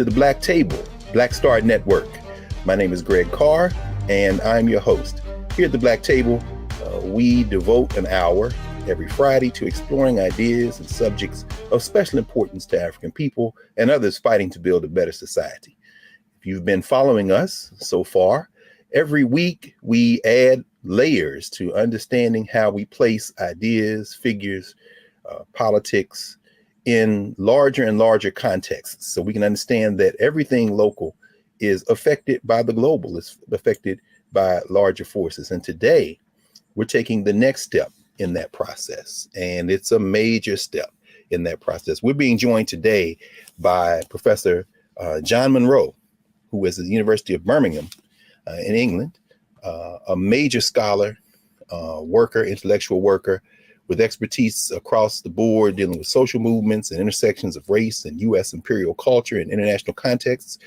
to the Black Table, Black Star Network. My name is Greg Carr, and I'm your host. Here at the Black Table, we devote an hour every Friday to exploring ideas and subjects of special importance to African people and others fighting to build a better society. If you've been following us so far, every week we add layers to understanding how we place ideas, figures, politics in larger and larger contexts, so we can understand that everything local is affected by the global, it's affected by larger forces. And today we're taking the next step in that process, and it's a major step in that process. We're being joined today by Professor John Munro, who is at the University of Birmingham in England, a major scholar, worker, intellectual worker with expertise across the board dealing with social movements and intersections of race and U.S. imperial culture and international contexts.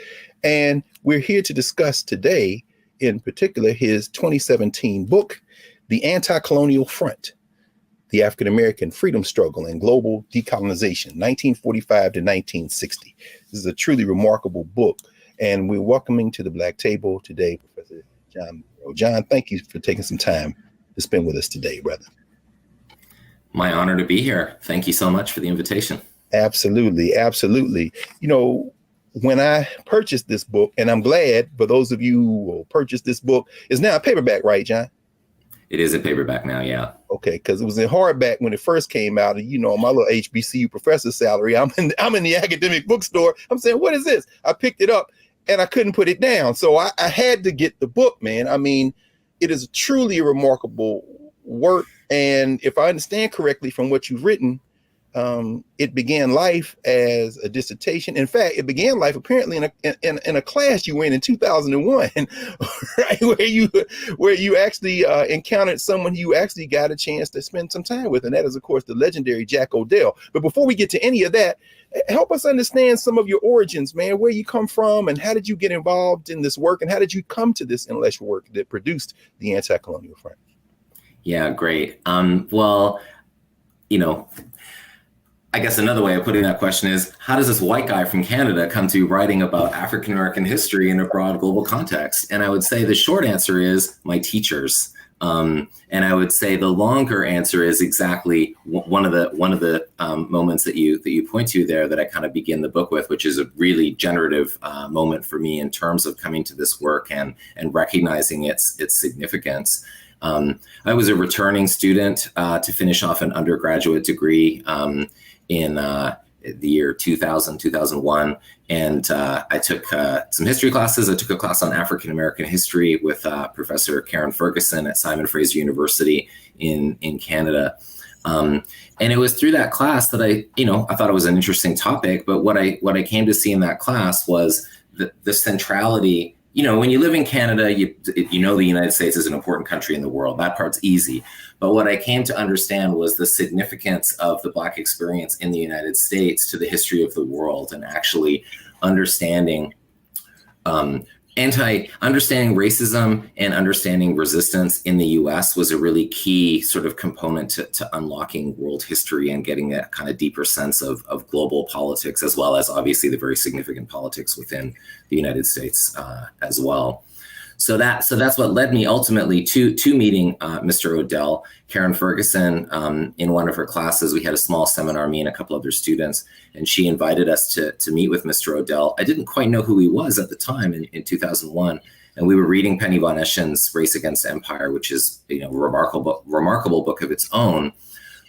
And we're here to discuss today, in particular, his 2017 book, The Anticolonial Front, The African American Freedom Struggle and Global Decolonization, 1945 to 1960. This is a truly remarkable book. And we're welcoming to the Black Table today, Professor John Munro. John, thank you for taking some time to spend with us today, brother. My honor to be here. Thank you so much for the invitation. Absolutely. Absolutely. You know, when I purchased this book, and I'm glad for those of you who purchased this book, it's now a paperback, right, John? It is a paperback now, yeah. Okay, because it was in hardback when it first came out. And, you know, my little HBCU professor salary, I'm in the academic bookstore. I'm saying, what is this? I picked it up and I couldn't put it down. So I had to get the book, man. I mean, it is truly a remarkable work. And if I understand correctly from what you've written, it began life as a dissertation. In fact, it began life apparently in a class you were in 2001, right? Where you actually encountered someone you actually got a chance to spend some time with, and that is, of course, the legendary Jack Odell. But before we get to any of that, help us understand some of your origins, man. Where you come from, and how did you get involved in this work, and how did you come to this intellectual work that produced the Anticolonial Front? Yeah, great. Well, you know, I guess another way of putting that question is, how does this white guy from Canada come to writing about African-American history in a broad global context? And I would say the short answer is my teachers. And I would say the longer answer is exactly one of the moments that you point to there that I kind of begin the book with, which is a really generative moment for me in terms of coming to this work and recognizing its significance. I was a returning student to finish off an undergraduate degree in the year 2000, 2001. And I took some history classes. I took a class on African-American history with Professor Karen Ferguson at Simon Fraser University in Canada. And it was through that class that I thought it was an interesting topic. But what I came to see in that class was the centrality. You know, when you live in Canada, you know the United States is an important country in the world. That part's easy. But what I came to understand was the significance of the Black experience in the United States to the history of the world, and actually understanding understanding racism and understanding resistance in the US was a really key sort of component to unlocking world history and getting that kind of deeper sense of global politics, as well as obviously the very significant politics within the United States as well. So that's what led me ultimately to meeting Mr. Odell. Karen Ferguson, in one of her classes, we had a small seminar, me and a couple other students, and she invited us to meet with Mr. Odell. I didn't quite know who he was at the time in 2001, and we were reading Penny von Eschen's Race Against Empire, which is a remarkable book of its own,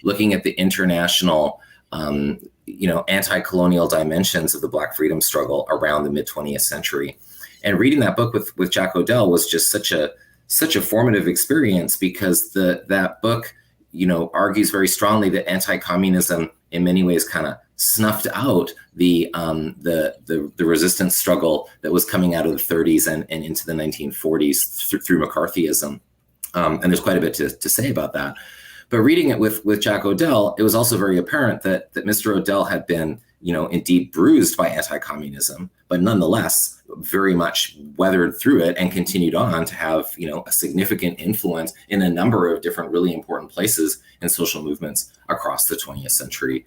looking at the international anti-colonial dimensions of the Black freedom struggle around the mid-20th century. And reading that book with Jack Odell was just such a formative experience, because that book, argues very strongly that anti-communism in many ways kind of snuffed out the resistance struggle that was coming out of the 30s and into the 1940s through McCarthyism. And there's quite a bit to say about that. But reading it with Jack Odell, it was also very apparent that Mr. Odell had been, indeed bruised by anti-communism, but nonetheless very much weathered through it and continued on to have, a significant influence in a number of different really important places in social movements across the 20th century.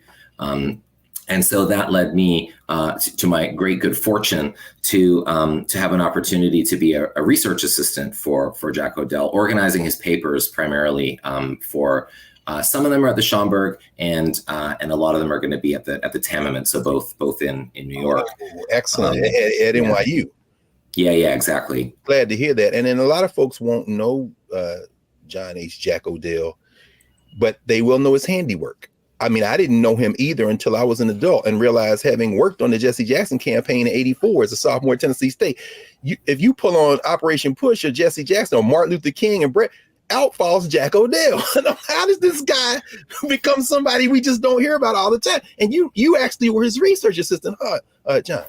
And so that led me to my great good fortune to have an opportunity to be a research assistant for Jack O'Dell, organizing his papers primarily. For some of them are at the Schomburg, and a lot of them are going to be at the Tamiment. So both in New York. Oh, excellent. At NYU. Yeah, exactly. Glad to hear that. And then a lot of folks won't know John H. Jack O'Dell, but they will know his handiwork. I mean, I didn't know him either until I was an adult and realized, having worked on the Jesse Jackson campaign in '84 as a sophomore at Tennessee State, if you pull on Operation Push or Jesse Jackson or Martin Luther King and Brett, out falls Jack O'Dell. How does this guy become somebody we just don't hear about all the time? And you actually were his research assistant, John.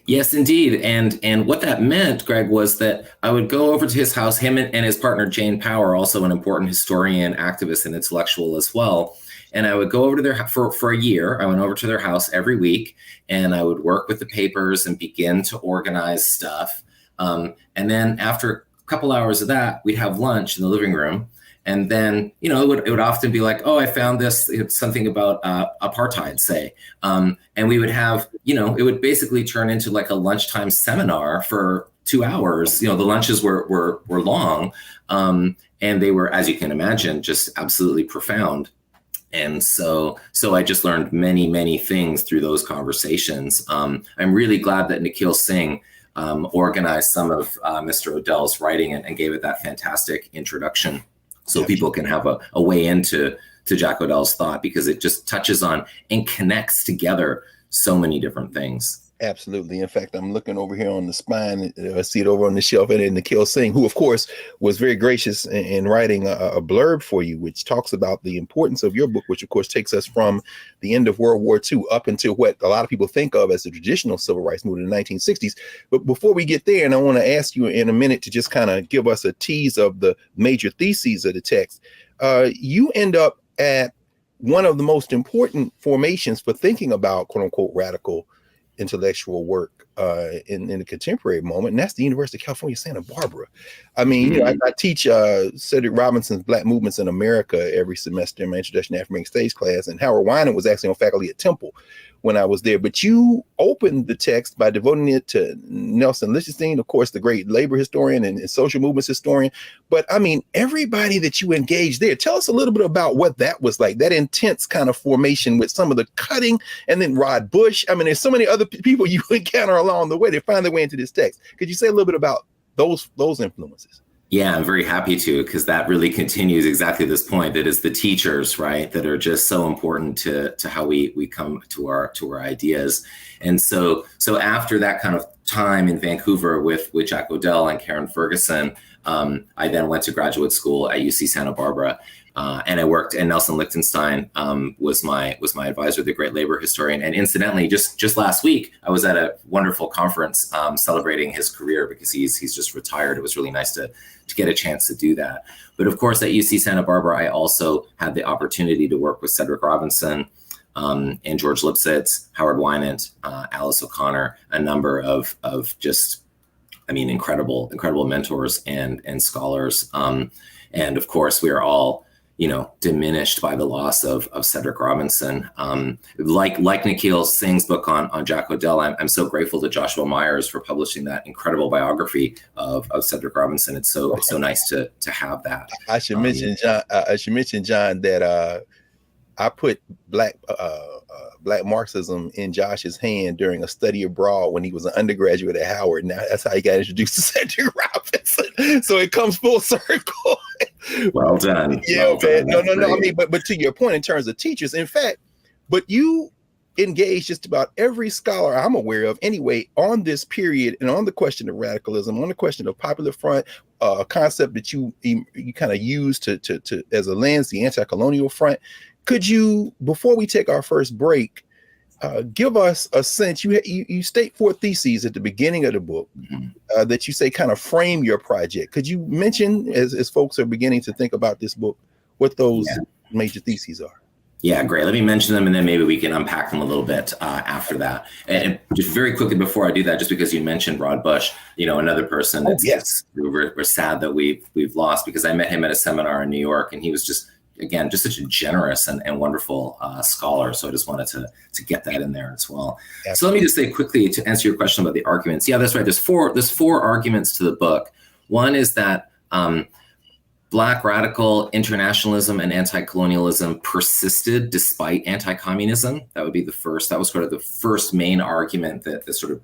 Yes, indeed. And what that meant, Greg, was that I would go over to his house, him and his partner, Jane Power, also an important historian, activist, and intellectual as well. And I would go over to their for a year. I went over to their house every week, and I would work with the papers and begin to organize stuff. And then after a couple hours of that, we'd have lunch in the living room. And then, it would often be like, oh, I found this, it's something about apartheid, say. And we would have, it would basically turn into like a lunchtime seminar for 2 hours. The lunches were long, and they were, as you can imagine, just absolutely profound. And so I just learned many, many things through those conversations. I'm really glad that Nikhil Singh organized some of Mr. O'Dell's writing and gave it that fantastic introduction, so people can have a way into Jack O'Dell's thought, because it just touches on and connects together so many different things. Absolutely. In fact, I'm looking over here on the spine. I see it over on the shelf, and Nikhil Singh, who, of course, was very gracious in writing a blurb for you, which talks about the importance of your book, which, of course, takes us from the end of World War II up into what a lot of people think of as the traditional civil rights movement in the 1960s. But before we get there, and I want to ask you in a minute to just kind of give us a tease of the major theses of the text, you end up at one of the most important formations for thinking about, quote unquote, radical intellectual work in the contemporary moment, and that's the University of California, Santa Barbara. I mean, I teach Cedric Robinson's Black Movements in America every semester in my Introduction to African Studies class, and Howard Winan was actually on faculty at Temple when I was there. But you opened the text by devoting it to Nelson Lichtenstein, of course, the great labor historian and social movements historian. But I mean, everybody that you engaged there, tell us a little bit about what that was like, that intense kind of formation with some of the cutting, and then Rod Bush. I mean, there's so many other people you encounter along the way that find their way into this text. Could you say a little bit about those influences? Yeah, I'm very happy to, because that really continues exactly this point, that is the teachers, right, that are just so important to how we come to our ideas. And so after that kind of time in Vancouver with Jack O'Dell and Karen Ferguson, I then went to graduate school at UC Santa Barbara. And I worked, and Nelson Lichtenstein was my advisor, the great labor historian. And incidentally, just last week, I was at a wonderful conference celebrating his career, because he's just retired. It was really nice to get a chance to do that. But of course, at UC Santa Barbara, I also had the opportunity to work with Cedric Robinson and George Lipsitz, Howard Winan, Alice O'Connor, a number of just, incredible mentors and scholars. And of course, we are all, diminished by the loss of Cedric Robinson. Like Nikhil Singh's book on Jack O'Dell, I'm so grateful to Joshua Myers for publishing that incredible biography of Cedric Robinson. It's so nice to have that. I should mention, John, that I put Black Marxism in Josh's hand during a study abroad when he was an undergraduate at Howard. Now that's how he got introduced to Cedric Robinson. So it comes full circle. Well done. Yeah, man. No. I mean, but to your point in terms of teachers, in fact, but you engage just about every scholar I'm aware of anyway on this period, and on the question of radicalism, on the question of Popular Front, a concept that you kind of use to as a lens, the Anticolonial Front. Could you, before we take our first break, give us a sense? You state 4 theses at the beginning of the book that you say kind of frame your project. Could you mention, as folks are beginning to think about this book, what those major theses are? Yeah, great. Let me mention them, and then maybe we can unpack them a little bit after that. And just very quickly before I do that, just because you mentioned Rod Bush, another person we're sad that we've lost, because I met him at a seminar in New York, and he was just again, just such a generous and wonderful scholar. So I just wanted to get that in there as well. Absolutely. So let me just say quickly to answer your question about the arguments. Yeah, that's right. There's four arguments to the book. One is that Black radical internationalism and anti-colonialism persisted despite anti-communism. That would be the first. That was sort of the first main argument that sort of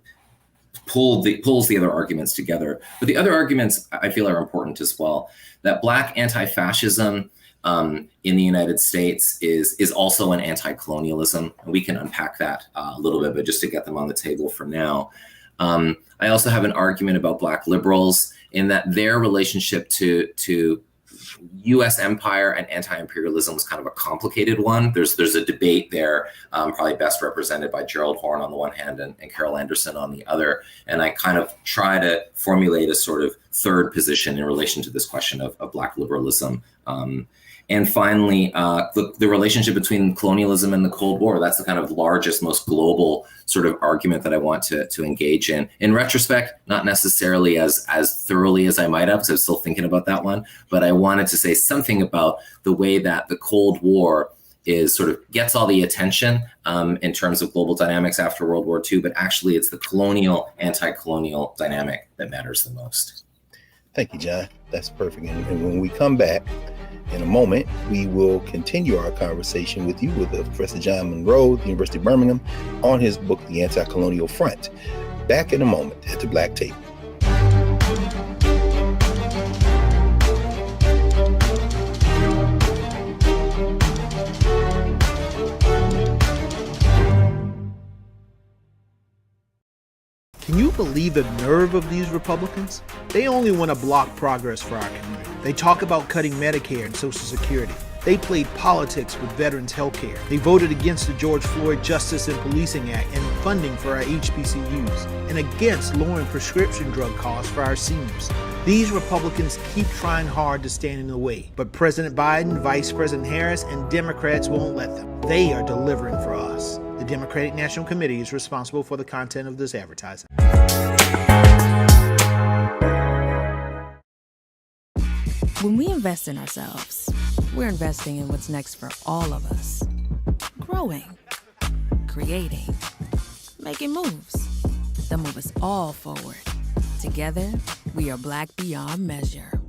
pulls the other arguments together. But the other arguments I feel are important as well. That Black anti-fascism in the United States is also an anti-colonialism. And we can unpack that a little bit, but just to get them on the table for now. I also have an argument about Black liberals in that their relationship to U.S. empire and anti-imperialism was kind of a complicated one. There's a debate there, probably best represented by Gerald Horne on the one hand and Carol Anderson on the other. And I kind of try to formulate a sort of third position in relation to this question of Black liberalism. And finally, the relationship between colonialism and the Cold War. That's the kind of largest, most global sort of argument that I want to engage in. In retrospect, not necessarily as thoroughly as I might have, because I was still thinking about that one. But I wanted to say something about the way that the Cold War is sort of gets all the attention in terms of global dynamics after World War II, but actually it's the colonial, anti-colonial dynamic that matters the most. Thank you, John. That's perfect. And when we come back, in a moment, we will continue our conversation with you with Professor John Munro, the University of Birmingham, on his book, The Anticolonial Front. Back in a moment at the Black Table. Can you believe the nerve of these Republicans? They only want to block progress for our community. They talk about cutting Medicare and Social Security. They played politics with veterans' health care. They voted against the George Floyd Justice and Policing Act and funding for our HBCUs, and against lowering prescription drug costs for our seniors. These Republicans keep trying hard to stand in the way, but President Biden, Vice President Harris, and Democrats won't let them. They are delivering for us. The Democratic National Committee is responsible for the content of this advertising. When we invest in ourselves, we're investing in what's next for all of us. Growing, creating, making moves that move us all forward. Together, we are Black beyond measure.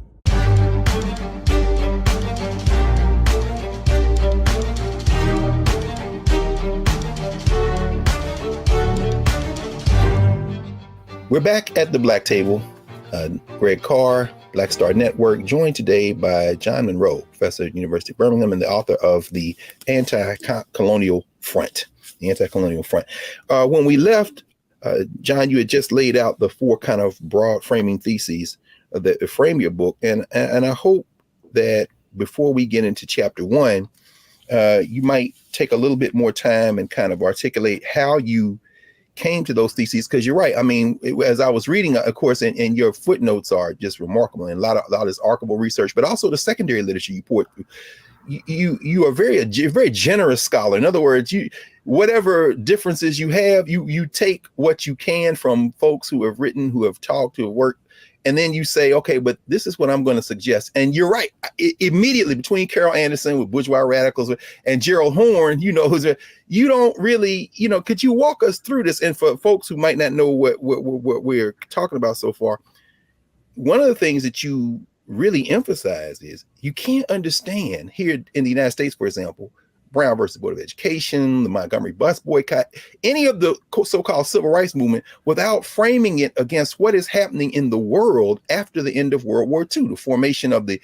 We're back at the Black Table. Greg Carr, Black Star Network, joined today by John Munro, professor at the University of Birmingham and the author of The Anticolonial Front. The Anticolonial Front. When we left, John, you had just laid out the four kind of broad framing theses that frame your book. And I hope that before we get into chapter one, you might take a little bit more time and kind of articulate how you came to those theses, because you're right. I mean, as I was reading, of course, and your footnotes are just remarkable, and a lot of this archival research, but also the secondary literature you poured through. You are a very generous scholar. In other words, whatever differences you have, you take what you can from folks who have written, who have talked, who have worked, and then you say, okay, but this is what I'm going to suggest. And you're right. Immediately between Carol Anderson with Bourgeois Radicals and Gerald Horne, you don't really, could you walk us through this? And for folks who might not know what we're talking about so far, one of the things that you really emphasize is you can't understand here in the United States, for example, Brown versus Board of Education, the Montgomery bus boycott, any of the so-called civil rights movement without framing it against what is happening in the world after the end of World War II, the formation of the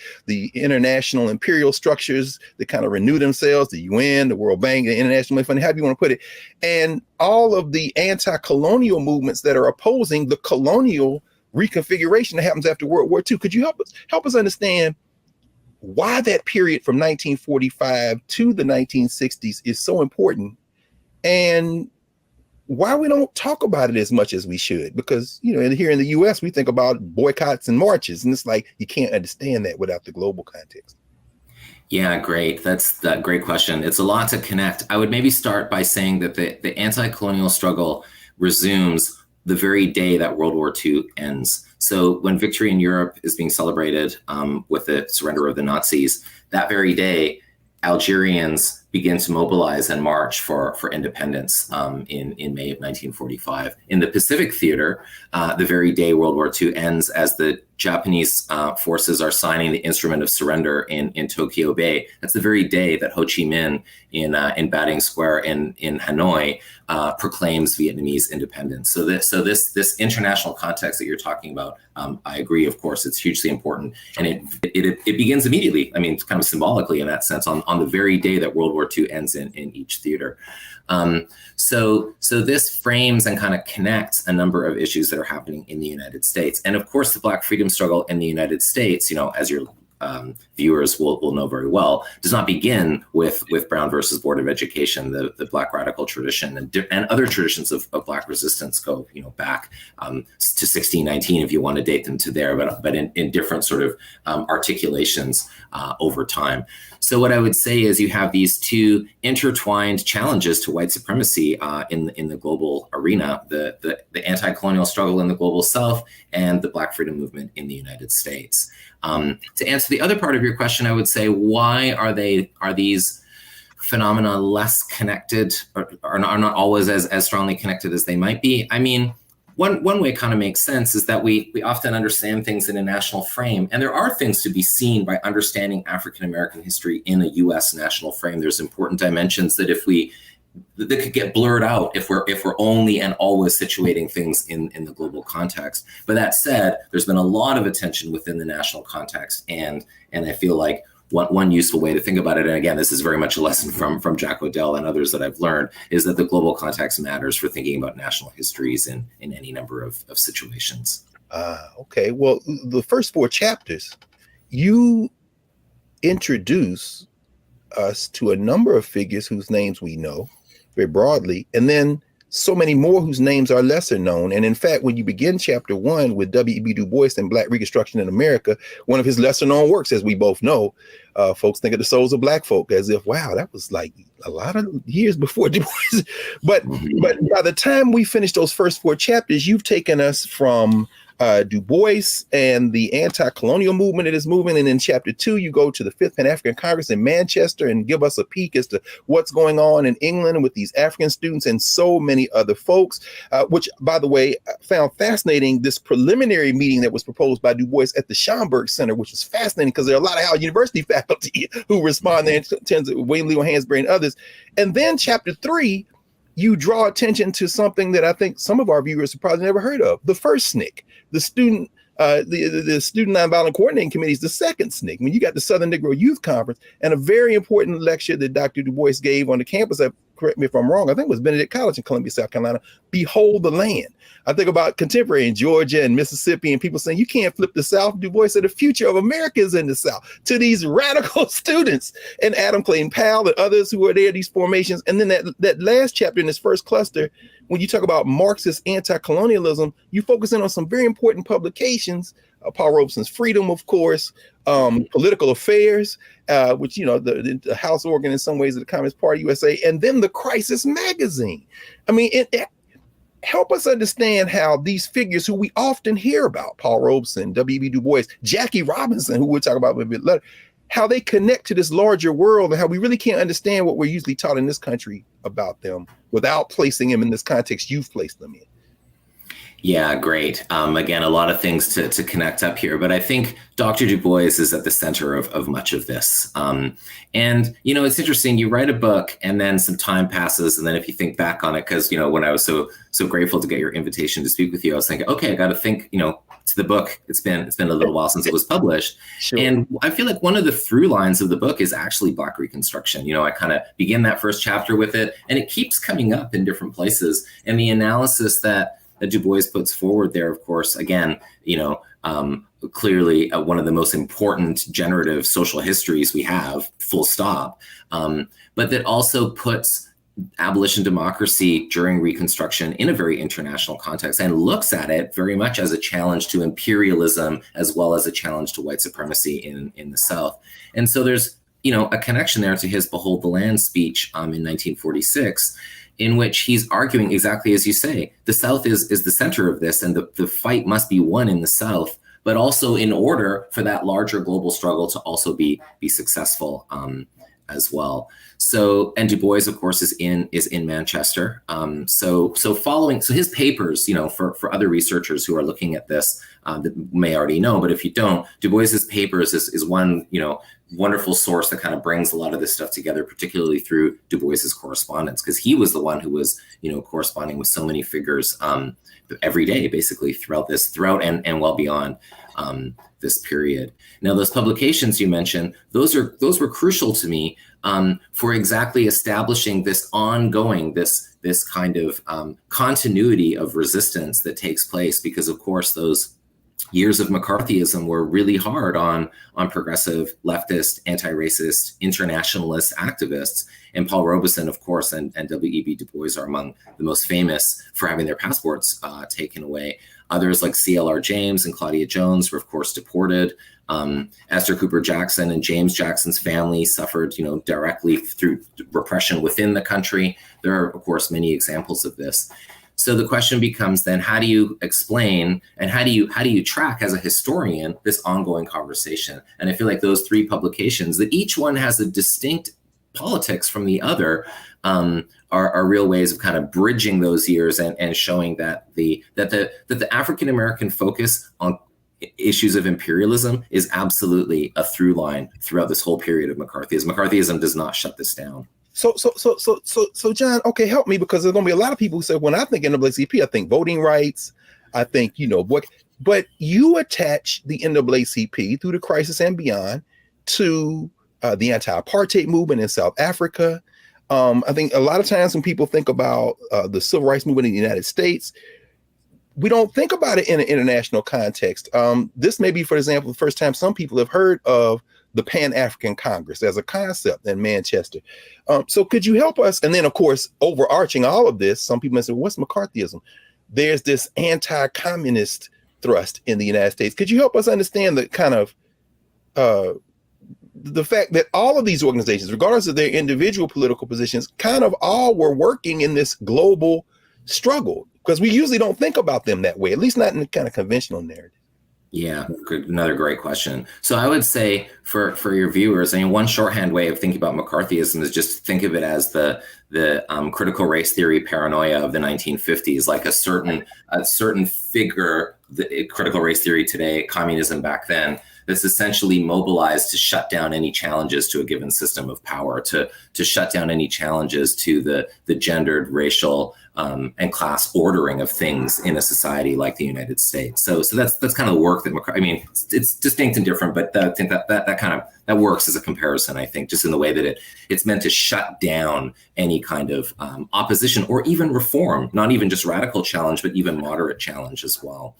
international imperial structures that kind of renew themselves, the UN, the World Bank, the International Money Fund, however you want to put it, and all of the anti-colonial movements that are opposing the colonial reconfiguration that happens after World War II. Could you help us understand why that period from 1945 to the 1960s is so important, and why we don't talk about it as much as we should? Because, here in the US, we think about boycotts and marches, and it's like you can't understand that without the global context. Yeah, great. That's that great question. It's a lot to connect. I would maybe start by saying that the anti-colonial struggle resumes the very day that World War II ends. So when victory in Europe is being celebrated with the surrender of the Nazis, that very day, Algerians begin to mobilize and march for independence in May of 1945. In the Pacific Theater, the very day World War II ends, as the Japanese forces are signing the instrument of surrender in Tokyo Bay, that's the very day that Ho Chi Minh in Batting Square in Hanoi proclaims Vietnamese independence. So this international context that you're talking about, I agree, of course, it's hugely important. And it begins immediately, I mean, kind of symbolically in that sense, on the very day that World War II ends in each theater. So this frames and kind of connects a number of issues that are happening in the United States. And of course, the Black freedom struggle in the United States, as your viewers will know very well, does not begin with Brown versus Board of Education. The Black radical tradition and other traditions of Black resistance go back to 1619, if you want to date them to there, but in different sort of articulations over time. So what I would say is you have these two intertwined challenges to white supremacy in the global arena: the anti-colonial struggle in the global South and the Black freedom movement in the United States. To answer the other part of your question, I would say, why are these phenomena less connected, or are not always as strongly connected as they might be? I mean, one way it kind of makes sense is that we often understand things in a national frame, and there are things to be seen by understanding African American history in a U.S. national frame. There's important dimensions that that could get blurred out if we're only and always situating things in the global context. But that said, there's been a lot of attention within the national context, and I feel like one useful way to think about it, and again, this is very much a lesson from Jack Odell and others that I've learned, is that the global context matters for thinking about national histories in any number of situations. Okay. Well, the first 4 chapters, you introduce us to a number of figures whose names we know very broadly, and then so many more whose names are lesser known. And in fact, when you begin chapter 1 with W.E.B. Du Bois and Black Reconstruction in America, one of his lesser known works, as we both know, folks think of the souls of Black folk as if, wow, that was like a lot of years before Du Bois. But by the time we finish those first 4 chapters, you've taken us from Du Bois and the anti-colonial movement that is moving. And in chapter 2, you go to the 5th Pan-African Congress in Manchester and give us a peek as to what's going on in England with these African students and so many other folks, which, by the way, found fascinating, this preliminary meeting that was proposed by Du Bois at the Schomburg Center, which was fascinating because there are a lot of Howard University faculty who respond there, in terms of William Leo Hansberry and others. And then chapter 3, you draw attention to something that I think some of our viewers have probably never heard of: the first SNCC, the student Nonviolent Coordinating Committee is the second SNCC. I mean, you got the Southern Negro Youth Conference, and a very important lecture that Dr. Du Bois gave on the campus, correct me if I'm wrong, I think it was Benedict College in Columbia, South Carolina, Behold the Land. I think about contemporary in Georgia and Mississippi and people saying, you can't flip the South. Du Bois said the future of America is in the South, to these radical students, and Adam Clayton Powell and others who are there, these formations. And then that last chapter in this first cluster, when you talk about Marxist anti-colonialism, you focus in on some very important publications, Paul Robeson's Freedom, of course, Political Affairs, which, the house organ in some ways of the Communist Party USA, and then the Crisis magazine. I mean, help us understand how these figures who we often hear about, Paul Robeson, W.E.B. Du Bois, Jackie Robinson, who we'll talk about a bit later, how they connect to this larger world, and how we really can't understand what we're usually taught in this country about them without placing them in this context you've placed them in. Yeah, great. Again, a lot of things to connect up here, but I think Dr. Du Bois is at the center of much of this. And, it's interesting, you write a book and then some time passes. And then if you think back on it, because, when I was so grateful to get your invitation to speak with you, I was thinking, okay, I got to think, to the book. It's been a little while since it was published. Sure. And I feel like one of the through lines of the book is actually Black Reconstruction. I kind of begin that first chapter with it, and it keeps coming up in different places. And the analysis that Du Bois puts forward there, of course, again, clearly one of the most important generative social histories we have, full stop, but that also puts abolition democracy during Reconstruction in a very international context and looks at it very much as a challenge to imperialism as well as a challenge to white supremacy in the South. And so there's, a connection there to his Behold the Land speech in 1946, in which he's arguing exactly as you say, the South is the center of this, and the fight must be won in the South, but also in order for that larger global struggle to also be successful. as well. So, and Du Bois, of course, is in Manchester. So his papers, for other researchers who are looking at this, that may already know, but if you don't, Du Bois's papers is one, wonderful source that kind of brings a lot of this stuff together, particularly through Du Bois's correspondence, because he was the one who was, corresponding with so many figures every day, basically throughout and well beyond this period. Now, those publications you mentioned, those were crucial to me for exactly establishing this ongoing, this kind of continuity of resistance that takes place, because of course those years of McCarthyism were really hard on progressive, leftist, anti-racist, internationalist activists. And Paul Robeson, of course, and W.E.B. Du Bois are among the most famous for having their passports taken away. Others like C.L.R. James and Claudia Jones were, of course, deported. Esther Cooper Jackson and James Jackson's family suffered, directly through repression within the country. There are, of course, many examples of this. So the question becomes then, how do you explain and how do you track as a historian this ongoing conversation? And I feel like those three publications, that each one has a distinct politics from the other, are real ways of kind of bridging those years and showing that the African American focus on issues of imperialism is absolutely a through line throughout this whole period of McCarthyism. McCarthyism does not shut this down. So John, okay, help me, because there's gonna be a lot of people who say, when I think NAACP, I think voting rights, I think, but you attach the NAACP through the crisis and beyond to the anti-apartheid movement in South Africa. I think a lot of times when people think about the civil rights movement in the United States, we don't think about it in an international context. This may be, for example, the first time some people have heard of the Pan-African Congress as a concept in Manchester. So could you help us? And then, of course, overarching all of this, some people may say, what's McCarthyism? There's this anti-communist thrust in the United States. Could you help us understand the kind of the fact that all of these organizations, regardless of their individual political positions, kind of all were working in this global struggle? Because we usually don't think about them that way, at least not in the kind of conventional narrative. Yeah, another great question. So I would say for your viewers, one shorthand way of thinking about McCarthyism is just think of it as the critical race theory paranoia of the 1950s, like a certain figure, the critical race theory today, communism back then, that's essentially mobilized to shut down any challenges to a given system of power, to shut down any challenges to the gendered, racial, and class ordering of things in a society like the United States. So that's kind of the work that it's distinct and different, but I think that works as a comparison, I think, just in the way that it's meant to shut down any kind of opposition or even reform, not even just radical challenge, but even moderate challenge as well.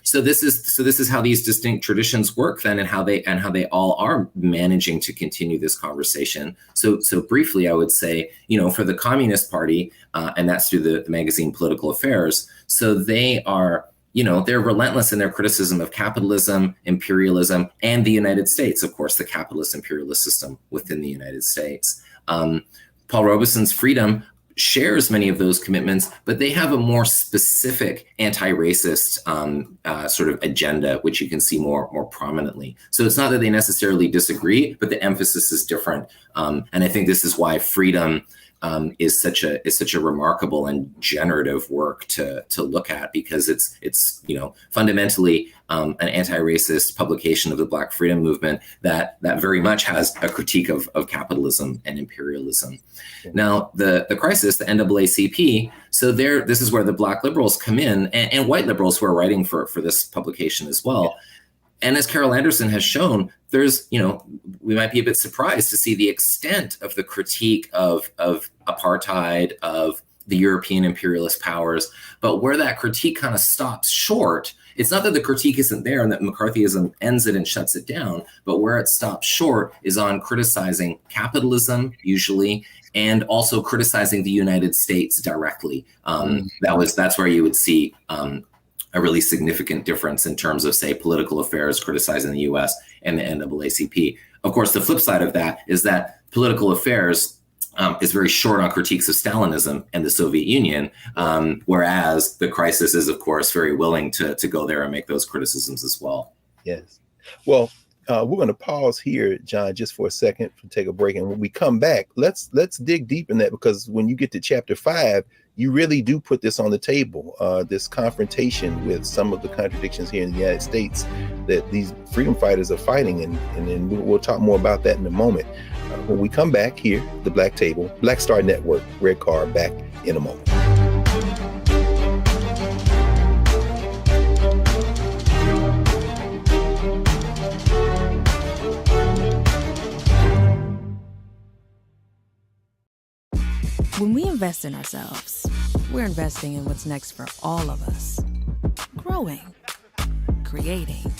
So this is how these distinct traditions work then, and how they all are managing to continue this conversation. So briefly, I would say, for the Communist Party, and that's through the magazine Political Affairs. So they are, they're relentless in their criticism of capitalism, imperialism, and the United States, of course, the capitalist imperialist system within the United States. Paul Robeson's Freedom shares many of those commitments, but they have a more specific anti-racist sort of agenda, which you can see more prominently. So it's not that they necessarily disagree, but the emphasis is different. And I think this is why Freedom is such a remarkable and generative work to look at, because it's fundamentally an anti-racist publication of the Black freedom movement that very much has a critique of capitalism and imperialism. Now, the crisis, the NAACP, so this is where the Black liberals come in, and white liberals who are writing for this publication as well. And as Carol Anderson has shown, there's, we might be a bit surprised to see the extent of the critique of apartheid, of the European imperialist powers. But where that critique kind of stops short, it's not that the critique isn't there and that McCarthyism ends it and shuts it down, but where it stops short is on criticizing capitalism, usually, and also criticizing the United States directly. That's where you would see a really significant difference in terms of, say, Political Affairs criticizing the US and the NAACP. Of course, the flip side of that is that Political Affairs is very short on critiques of Stalinism and the Soviet Union, whereas the crisis is, of course, very willing to go there and make those criticisms as well. Yes. Well, We're going to pause here, John, just for a second to take a break. And when we come back, let's dig deep in that, because when you get to chapter 5, you really do put this on the table, this confrontation with some of the contradictions here in the United States that these freedom fighters are fighting. And then we'll talk more about that in a moment. When we come back here, the Black Table, Black Star Network, Greg Carr, back in a moment. When we invest in ourselves, we're investing in what's next for all of us. Growing, creating,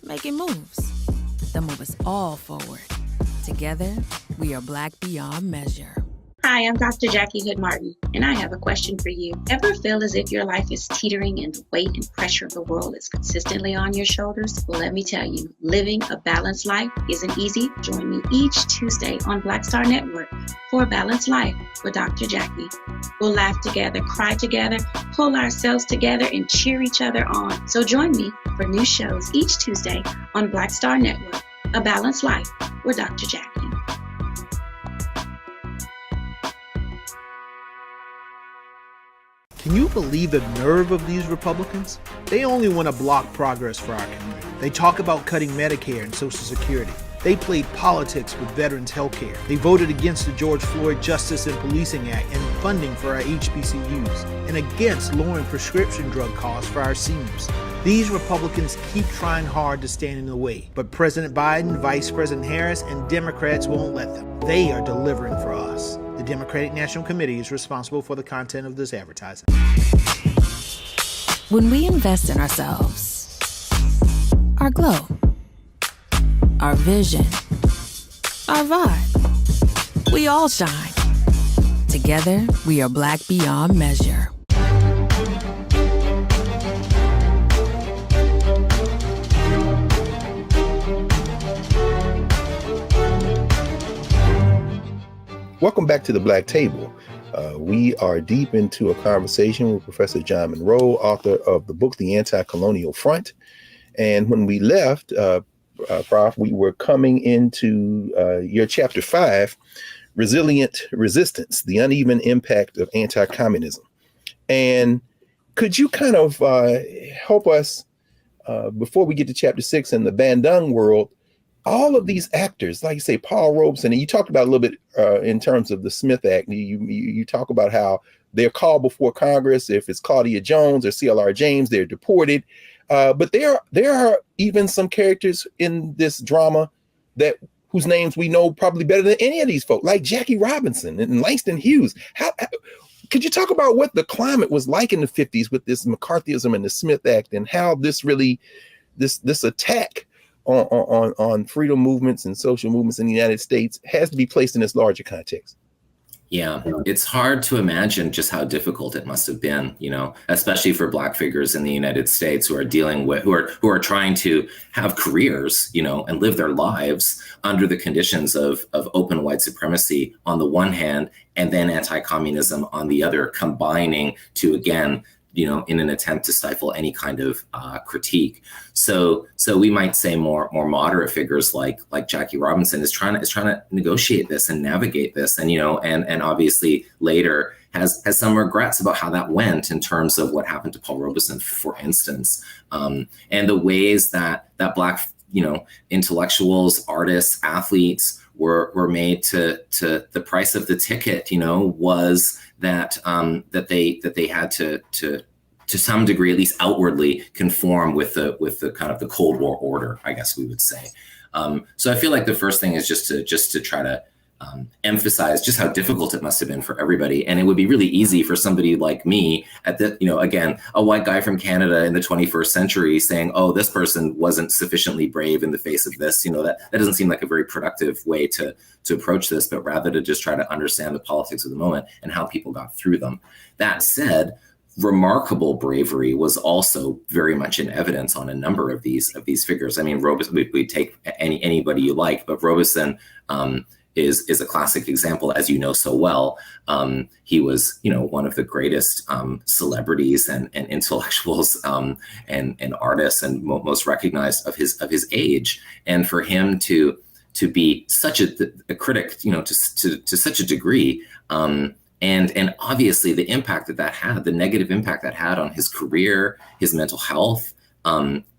making moves that move us all forward. Together, we are Black beyond measure. Hi, I'm Dr. Jackie Hood Martin, and I have a question for you. Ever feel as if your life is teetering and the weight and pressure of the world is consistently on your shoulders? Well, let me tell you, living a balanced life isn't easy. Join me each Tuesday on Black Star Network for A Balanced Life with Dr. Jackie. We'll laugh together, cry together, pull ourselves together, and cheer each other on. So join me for new shows each Tuesday on Black Star Network, A Balanced Life with Dr. Jackie. Can you believe the nerve of these Republicans? They only want to block progress for our community. They talk about cutting Medicare and Social Security. They played politics with veterans' health care. They voted against the George Floyd Justice and Policing Act and funding for our HBCUs, and against lowering prescription drug costs for our seniors. These Republicans keep trying hard to stand in the way, but President Biden, Vice President Harris, and Democrats won't let them. They are delivering for us. The Democratic National Committee is responsible for the content of this advertising. When we invest in ourselves, our glow, our vision, our vibe, we all shine. Together, we are Black beyond measure. Welcome back to the Black Table. We are deep into a conversation with Professor John Munro, author of the book, The Anticolonial Front. And when we left, Prof, we were coming into your chapter 5, Resilient Resistance, the Uneven Impact of Anti-Communism. And could you kind of help us, before we get to chapter 6 in the Bandung world, all of these actors, like you say, Paul Robeson, and you talked about a little bit in terms of the Smith Act. You talk about how they're called before Congress. If it's Claudia Jones or CLR James, they're deported. But there are even some characters in this drama whose names we know probably better than any of these folks, like Jackie Robinson and Langston Hughes. How could you talk about what the climate was like in the 50s with this McCarthyism and the Smith Act, and how this really, this attack on freedom movements and social movements in the United States has to be placed in this larger context? Yeah, it's hard to imagine just how difficult it must have been, especially for Black figures in the United States who are dealing with, who are trying to have careers, and live their lives under the conditions of open white supremacy on the one hand, and then anti-communism on the other, combining to, again, in an attempt to stifle any kind of critique. So we might say more moderate figures like Jackie Robinson is trying to negotiate this and navigate this, and and obviously later has some regrets about how that went in terms of what happened to Paul Robeson, for instance, and the ways that Black intellectuals, artists, athletes were made to the price of the ticket, was that they had to some degree, at least outwardly, conform with the kind of the Cold War order, I guess we would say. So I feel like the first thing is just to try to emphasize just how difficult it must have been for everybody. And it would be really easy for somebody like me again, a white guy from Canada in the 21st century saying, oh, this person wasn't sufficiently brave in the face of this. That doesn't seem like a very productive way to approach this, but rather to just try to understand the politics of the moment and how people got through them. That said, remarkable bravery was also very much in evidence on a number of these figures. I mean, Robeson, we take anybody you like, but Robeson is a classic example, as you know so well. He was, one of the greatest celebrities and intellectuals and artists and most recognized of his age. And for him to be such a critic, to such a degree, and obviously the impact that had, the negative impact that had on his career, his mental health,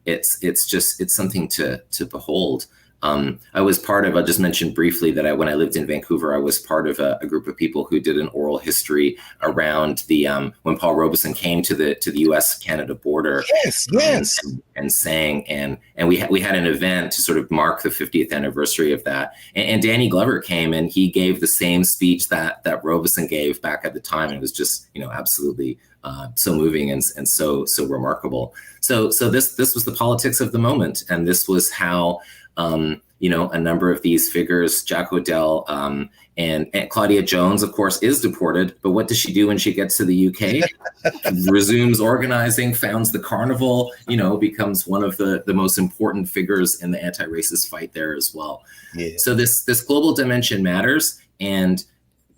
it's something to behold. I was part of, I just mentioned briefly that when I lived in Vancouver, I was part of a group of people who did an oral history around the when Paul Robeson came to the U.S.-Canada border. Yes. And sang, and we had an event to sort of mark the 50th anniversary of that. And Danny Glover came and he gave the same speech that Robeson gave back at the time. And it was just, absolutely so moving and so remarkable. So this was the politics of the moment, and this was how a number of these figures, Jack O'Dell and Claudia Jones, of course, is deported. But what does she do when she gets to the UK? Resumes organizing, founds the Carnival, becomes one of the most important figures in the anti-racist fight there as well. Yeah. So this global dimension matters, and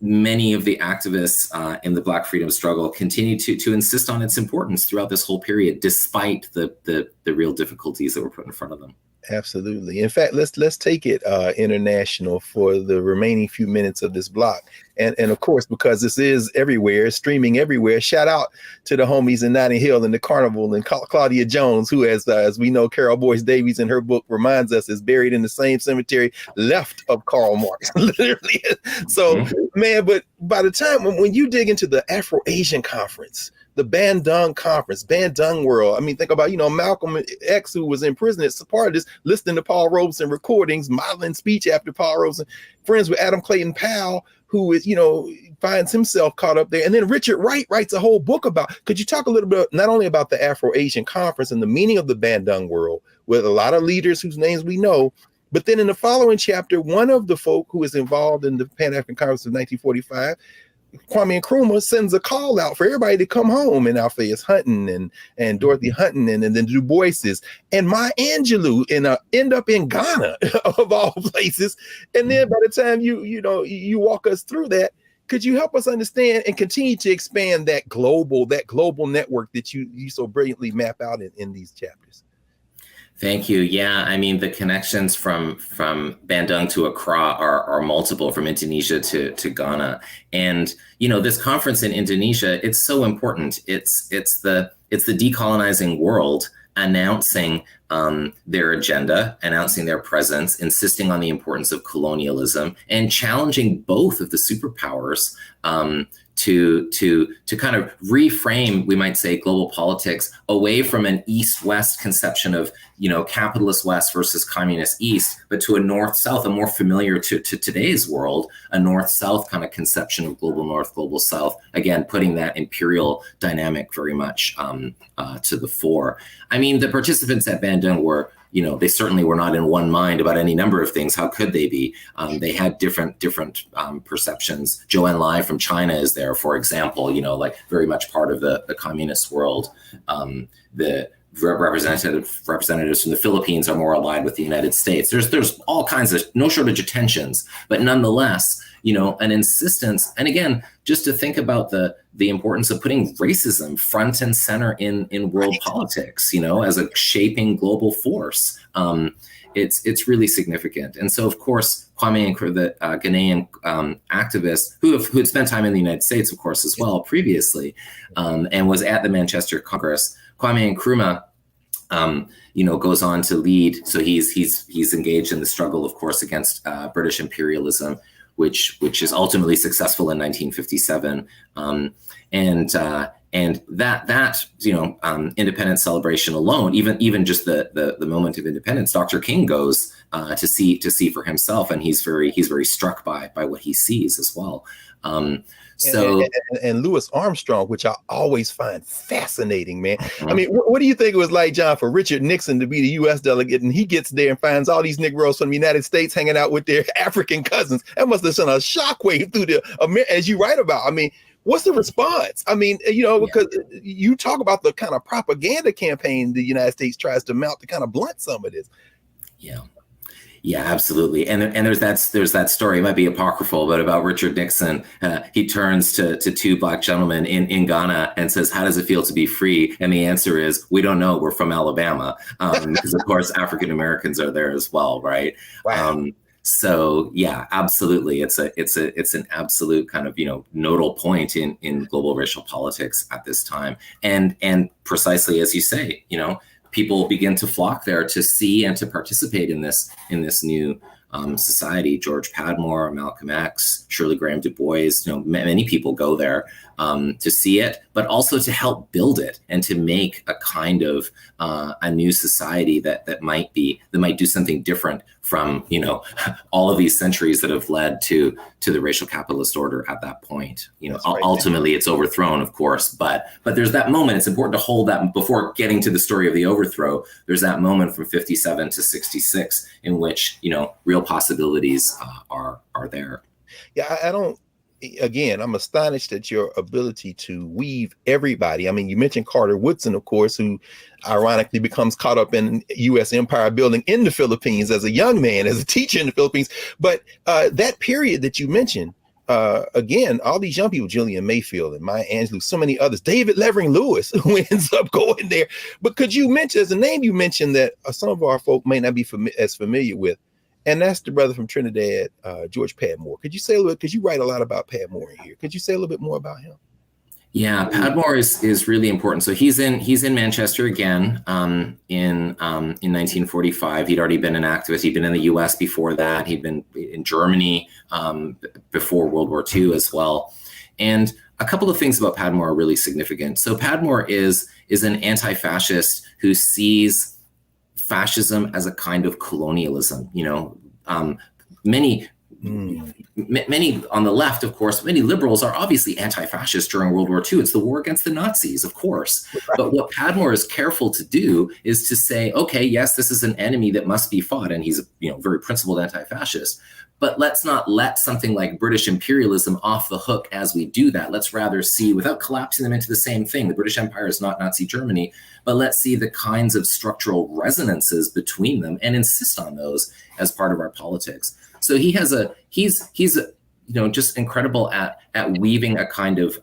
many of the activists in the Black freedom struggle continue to insist on its importance throughout this whole period, despite the real difficulties that were put in front of them. Absolutely. In fact, let's take it international for the remaining few minutes of this block. And of course, because this is everywhere, streaming everywhere, shout out to the homies in Notting Hill and the Carnival and Claudia Jones, who, as we know, Carol Boyce Davies in her book reminds us, is buried in the same cemetery left of Karl Marx, literally. So, man, but by the time when you dig into the Afro-Asian Conference, the Bandung Conference, Bandung World. I mean, think about, Malcolm X, who was in prison as part of this, listening to Paul Robeson recordings, modeling speech after Paul Robeson, friends with Adam Clayton Powell, who is, finds himself caught up there. And then Richard Wright writes a whole book about, could you talk a little bit, not only about the Afro-Asian Conference and the meaning of the Bandung World, with a lot of leaders whose names we know, but then in the following chapter, one of the folk who is involved in the Pan-African Conference of 1945, Kwame Nkrumah, sends a call out for everybody to come home, and Alphaeus Hunton and Dorothy Hunton and then Du Bois's and Maya Angelou end up in Ghana of all places. And then by the time you walk us through that, could you help us understand and continue to expand that global network that you so brilliantly map out in these chapters? Thank you. Yeah, I mean, the connections from Bandung to Accra are multiple, from Indonesia to Ghana. And, this conference in Indonesia, it's so important. It's the decolonizing world announcing their agenda, announcing their presence, insisting on the importance of colonialism, and challenging both of the superpowers to kind of reframe, we might say, global politics away from an East-West conception of, capitalist West versus communist East, but to a North-South, a more familiar to today's world, a North-South kind of conception of global North, global South, again, putting that imperial dynamic very much to the fore. I mean, the participants at Bandung were, they certainly were not in one mind about any number of things. How could they be? They had different perceptions. Zhou Enlai from China is there, for example, like very much part of the communist world. The representatives from the Philippines are more allied with the United States. There's all kinds of, no shortage of tensions, but nonetheless, an insistence. And again, just to think about the importance of putting racism front and center in world politics, as a shaping global force. It's really significant. And so, of course, Kwame Nkrumah, the Ghanaian activist who had spent time in the United States, of course, as well previously, and was at the Manchester Congress. Kwame Nkrumah, goes on to lead. So he's engaged in the struggle, of course, against British imperialism, which is ultimately successful in 1957. And that independence celebration alone, even just the moment of independence, Dr. King goes to see for himself, and he's very struck by what he sees as well. And Louis Armstrong, which I always find fascinating, man. I mean, what do you think it was like, John, for Richard Nixon to be the U.S. delegate, and he gets there and finds all these Negroes from the United States hanging out with their African cousins? That must have sent a shockwave through as you write about. I mean, what's the response? I mean, because you talk about the kind of propaganda campaign the United States tries to mount to kind of blunt some of this. Yeah, absolutely. And there's that story, it might be apocryphal, but about Richard Nixon. He turns to two black gentlemen in Ghana and says, "How does it feel to be free?" And the answer is, "We don't know. We're from Alabama," because of course African Americans are there as well, right? Wow. So yeah, absolutely. It's an absolute kind of, nodal point in global racial politics at this time. And precisely as you say, people begin to flock there to see and to participate in this new society. George Padmore, Malcolm X, Shirley Graham Du Bois, many people go there to see it, but also to help build it and to make a kind of a new society that might do something different from all of these centuries that have led to the racial capitalist order at that point. Ultimately it's overthrown, of course, but there's that moment. It's important to hold that before getting to the story of the overthrow. There's that moment from 57 to 66 in which real possibilities are there. Yeah, I don't. Again, I'm astonished at your ability to weave everybody. I mean, you mentioned Carter Woodson, of course, who ironically becomes caught up in U.S. empire building in the Philippines as a young man, as a teacher in the Philippines. But that period that you mentioned, again, all these young people, Jillian Mayfield and Maya Angelou, so many others, David Levering Lewis, who ends up going there. But could you mention, as a name you mentioned that some of our folk may not be as familiar with, and that's the brother from Trinidad, George Padmore. Could you say a little bit, because you write a lot about Padmore in here. Could you say a little bit more about him? Yeah, Padmore is really important. So he's in Manchester again in 1945. He'd already been an activist. He'd been in the U.S. before that. He'd been in Germany before World War II as well. And a couple of things about Padmore are really significant. So Padmore is an anti-fascist who sees fascism as a kind of colonialism. Many on the left, of course, many liberals are obviously anti-fascist during World War II. It's the war against the Nazis, of course. But what Padmore is careful to do is to say, okay, yes, this is an enemy that must be fought, and he's a very principled anti-fascist. But let's not let something like British imperialism off the hook as we do that. Let's rather see, without collapsing them into the same thing, the British Empire is not Nazi Germany, but let's see the kinds of structural resonances between them and insist on those as part of our politics. So he's just incredible at weaving a kind of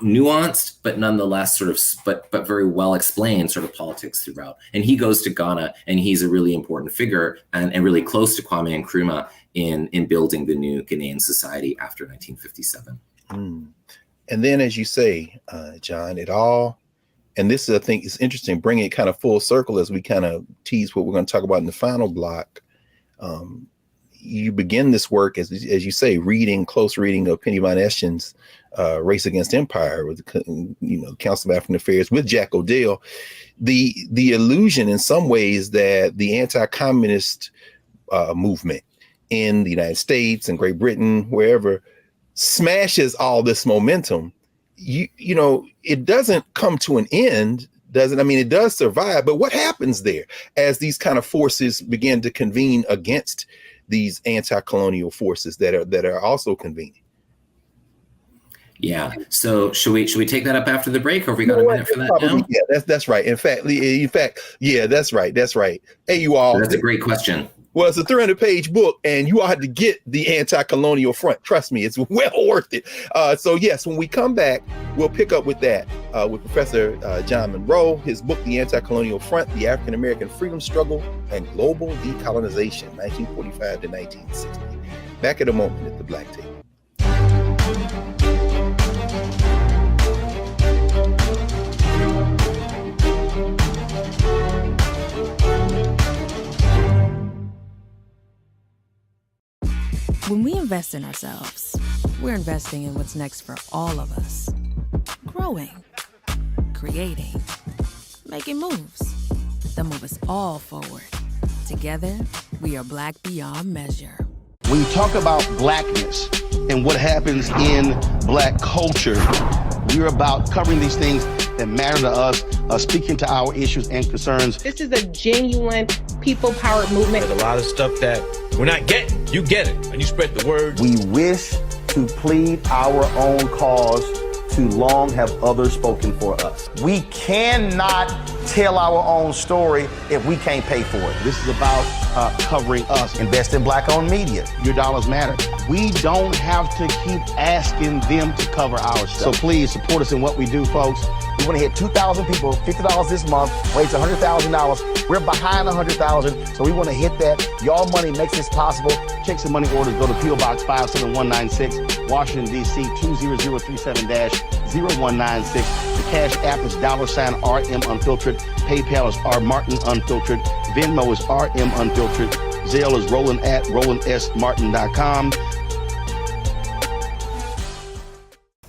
nuanced, but nonetheless but very well explained sort of politics throughout. And he goes to Ghana, and he's a really important figure and really close to Kwame Nkrumah in building the new Ghanaian society after 1957. And then, as you say, John, and this is, I think, is interesting, bringing it kind of full circle as we kind of tease what we're going to talk about in the final block. You begin this work, as you say, close reading of Penny Von Eschen's Race Against Empire, with the Council of African Affairs with Jack O'Dell. The illusion, in some ways, that the anti-communist movement in the United States and Great Britain, wherever, smashes all this momentum. It doesn't come to an end, does it? I mean, it does survive, but what happens there as these kind of forces begin to convene against these anti-colonial forces that are also convening? Yeah. So should we take that up after the break, or have we got a minute for that now? Yeah, that's right. In fact, yeah, that's right. Hey, you all. That's a great question. Well, it's a 300-page book, and you all had to get the Anticolonial Front. Trust me, it's well worth it. So yes, when we come back, we'll pick up with that with Professor John Munro, his book, The Anticolonial Front, The African American Freedom Struggle and Global Decolonization, 1945 to 1960. Back in a moment at the Black Table. When we invest in ourselves, we're investing in what's next for all of us. Growing, creating, making moves that move us all forward. Together, we are Black beyond measure. When you talk about blackness and what happens in Black culture, we're about covering these things that matter to us, speaking to our issues and concerns. This is a genuine people-powered movement. There's a lot of stuff that we're not getting. You get it, and you spread the word. We wish to plead our own cause Too long have others spoken for us. We cannot tell our own story if we can't pay for it. This is about covering us. Invest in Black-owned media. Your dollars matter. We don't have to keep asking them to cover our stuff. So please support us in what we do, folks. We want to hit 2,000 people, $50 this month, raise $100,000. We're behind 100,000, so we want to hit that. Y'all money makes this possible. Check some money orders. Go to P.O. Box 57196, Washington, D.C. 20037-0196. The Cash App is $RM Unfiltered. PayPal is R Martin Unfiltered. Venmo is RM Unfiltered. Zelle is roland@rolandsmartin.com.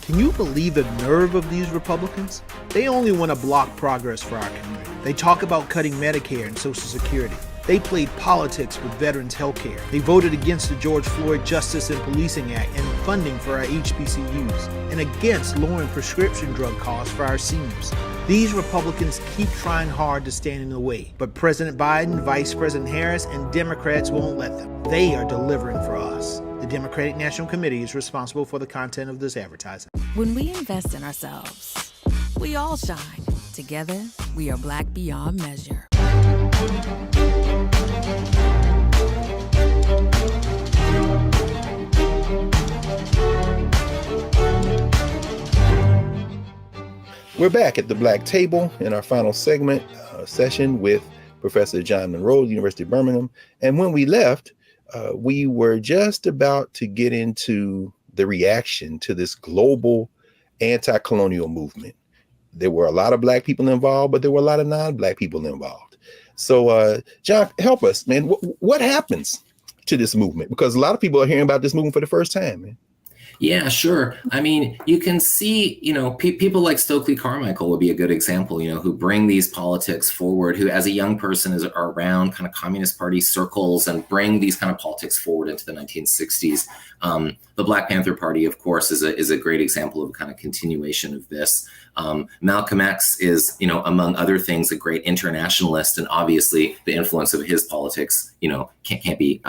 Can you believe the nerve of these Republicans? They only want to block progress for our community. They talk about cutting Medicare and Social Security. They played politics with veterans' health care. They voted against the George Floyd Justice and Policing Act and funding for our HBCUs, and against lowering prescription drug costs for our seniors. These Republicans keep trying hard to stand in the way, but President Biden, Vice President Harris, and Democrats won't let them. They are delivering for us. The Democratic National Committee is responsible for the content of this advertising. When we invest in ourselves, we all shine. Together, we are Black beyond measure. We're back at the Black Table in our final segment session with Professor John Munro, University of Birmingham. And when we left, we were just about to get into the reaction to this global anti-colonial movement. There were a lot of Black people involved, but there were a lot of non-Black people involved. So, John, help us, man. What happens to this movement? Because a lot of people are hearing about this movement for the first time, man. Yeah, sure. I mean, you can see, people like Stokely Carmichael would be a good example, who bring these politics forward, who as a young person are around kind of Communist Party circles and bring these kind of politics forward into the 1960s. The Black Panther Party, of course, is a great example of a kind of continuation of this. Malcolm X is, among other things, a great internationalist, and obviously the influence of his politics, can't be,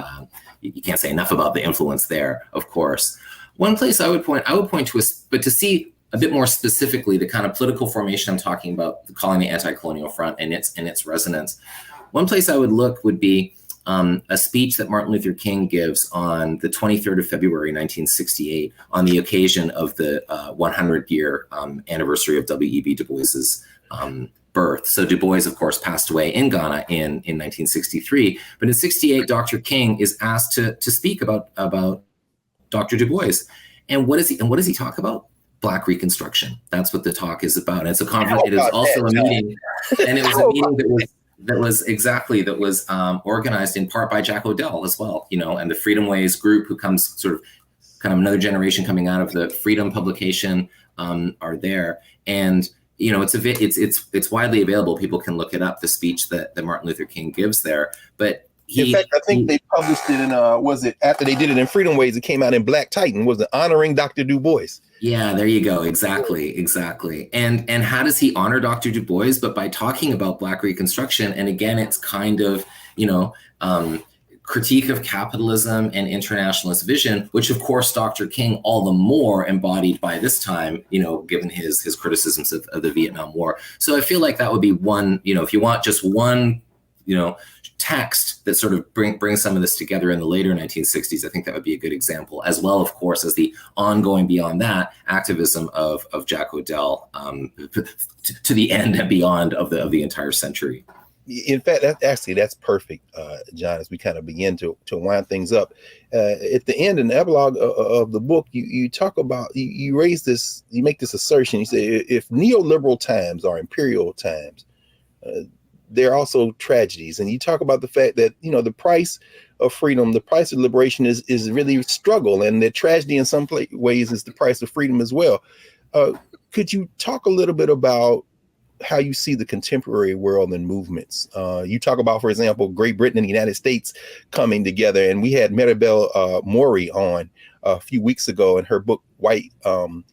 you can't say enough about the influence there, of course. One place I would point to but to see a bit more specifically the kind of political formation I'm talking about, calling the Anticolonial Front and its resonance. One place I would look would be a speech that Martin Luther King gives on the 23rd of February, 1968, on the occasion of the 100-year anniversary of W.E.B. Du Bois's birth. So Du Bois, of course, passed away in Ghana in 1963. But in 68, Dr. King is asked to speak about Dr. Du Bois. And what does he talk about? Black Reconstruction. That's what the talk is about. And it's a conference. It is also a meeting, and it was a meeting that was organized in part by Jack O'Dell as well, and the Freedom Ways group, who comes sort of kind of another generation coming out of the Freedom publication, are there. And it's widely available. People can look it up, the speech that Martin Luther King gives there. But in fact, I think they published it in, was it after they did it in Freedom Ways, it came out in Black Titan, was it honoring Dr. Du Bois? Yeah, there you go. Exactly. And how does he honor Dr. Du Bois? But by talking about Black Reconstruction. And again, it's kind of, critique of capitalism and internationalist vision, which of course, Dr. King all the more embodied by this time, given his criticisms of the Vietnam War. So I feel like that would be one, if you want just one, text that sort of brings some of this together in the later 1960s, I think that would be a good example, as well, of course, as the ongoing beyond that activism of Jack O'Dell to the end and beyond of the entire century. In fact, that's perfect, John, as we kind of begin to wind things up. At the end, in the epilogue of the book, you talk about, you raise this, you make this assertion, you say, if neoliberal times are imperial times, there are also tragedies. And you talk about the fact that, the price of freedom, the price of liberation is really struggle. And the tragedy in some ways is the price of freedom as well. Could you talk a little bit about how you see the contemporary world and movements? You talk about, for example, Great Britain and the United States coming together. And we had Maribel Mori on a few weeks ago in her book, White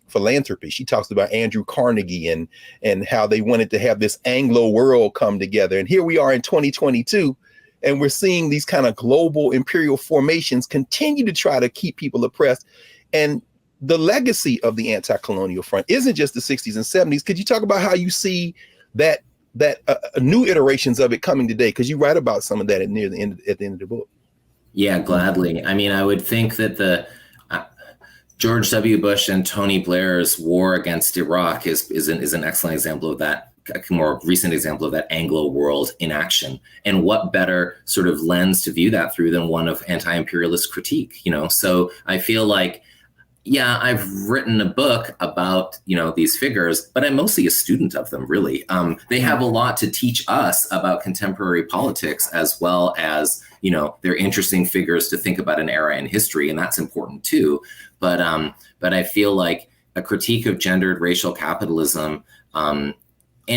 Philanthropy. She talks about Andrew Carnegie and how they wanted to have this Anglo world come together. And here we are in 2022, and we're seeing these kind of global imperial formations continue to try to keep people oppressed. And the legacy of the Anti-Colonial Front isn't just the 60s and 70s. Could you talk about how you see that new iterations of it coming today? Because you write about some of that at the end of the book. Yeah, gladly. I mean, I would think that the George W. Bush and Tony Blair's war against Iraq is an excellent example of that, a more recent example of that Anglo world in action. And what better sort of lens to view that through than one of anti-imperialist critique, you know? So I feel like, yeah, I've written a book about, you know, these figures, but I'm mostly a student of them, really. They have a lot to teach us about contemporary politics, as well as, you know, they're interesting figures to think about an era in history, and that's important too. But I feel like a critique of gendered racial capitalism, and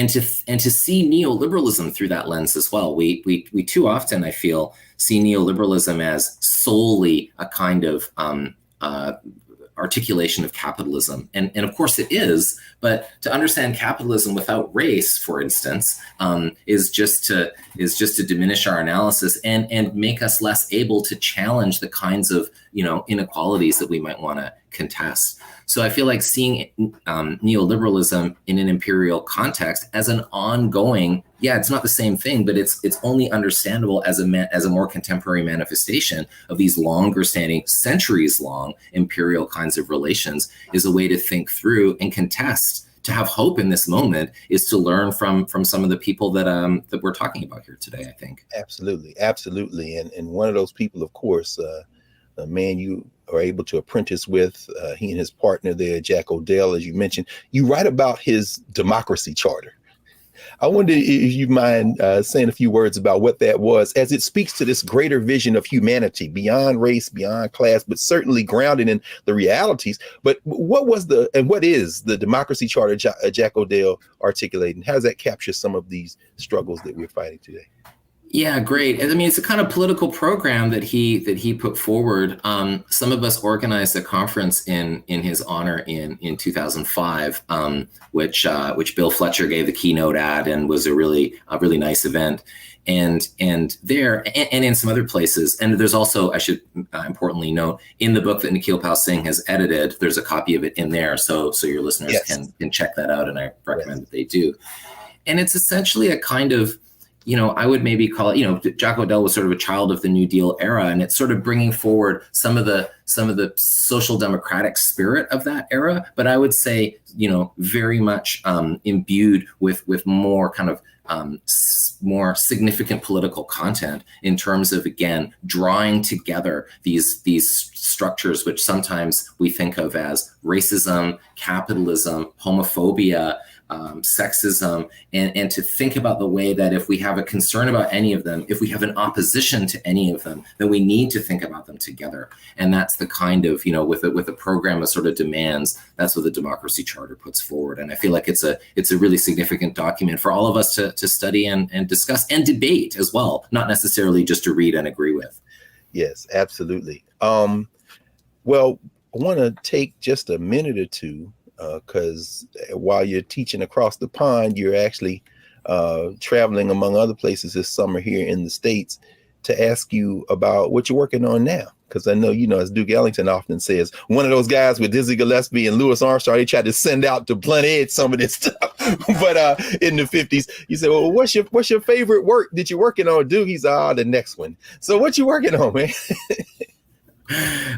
to see neoliberalism through that lens as well. We too often, I feel, see neoliberalism as solely a kind of articulation of capitalism. And of course it is, but to understand capitalism without race, for instance, is just to diminish our analysis and make us less able to challenge the kinds of, you know, inequalities that we might want to contest. So I feel like seeing neoliberalism in an imperial context as an ongoing, yeah, it's not the same thing, but it's only understandable as a more contemporary manifestation of these longer standing, centuries long imperial kinds of relations, is a way to think through and contest. To have hope in this moment is to learn from some of the people that we're talking about here today, I think. Absolutely. And one of those people, of course, a man you are able to apprentice with, he and his partner there, Jack Odell, as you mentioned. You write about his democracy charter. I wonder if you mind saying a few words about what that was, as it speaks to this greater vision of humanity beyond race, beyond class, but certainly grounded in the realities. But what is the democracy charter Jack Odell articulating? How does that capture some of these struggles that we're fighting today? Yeah, great. I mean, it's a kind of political program that he put forward. Some of us organized a conference in his honor in 2005, which Bill Fletcher gave the keynote at, and was a really nice event. And there and in some other places. And there's also, I should importantly note, in the book that Nikhil Pal Singh has edited, there's a copy of it in there, so your listeners can check that out, and I recommend that they do. And it's essentially a kind of, you know, I would maybe call it, you know, Jack Odell was sort of a child of the New Deal era, and it's sort of bringing forward some of the social democratic spirit of that era. But I would say, you know, very much imbued with more kind of more significant political content in terms of, again, drawing together these structures which sometimes we think of as racism, capitalism, homophobia, sexism, and to think about the way that if we have a concern about any of them, if we have an opposition to any of them, then we need to think about them together. And that's the kind of, you know, with a program that sort of demands, that's what the Democracy Charter puts forward. And I feel like it's a really significant document for all of us to study and discuss and debate as well, not necessarily just to read and agree with. Yes, absolutely. Well, I want to take just a minute or two, because while you're teaching across the pond, you're actually traveling among other places this summer here in the States, to ask you about what you're working on now. Because I know, you know, as Duke Ellington often says, one of those guys with Dizzy Gillespie and Louis Armstrong, they tried to send out to blunt edge some of this stuff. But in the 50s, you said, well, what's your favorite work that you're working on, Duke? He's the next one. So what you working on, man?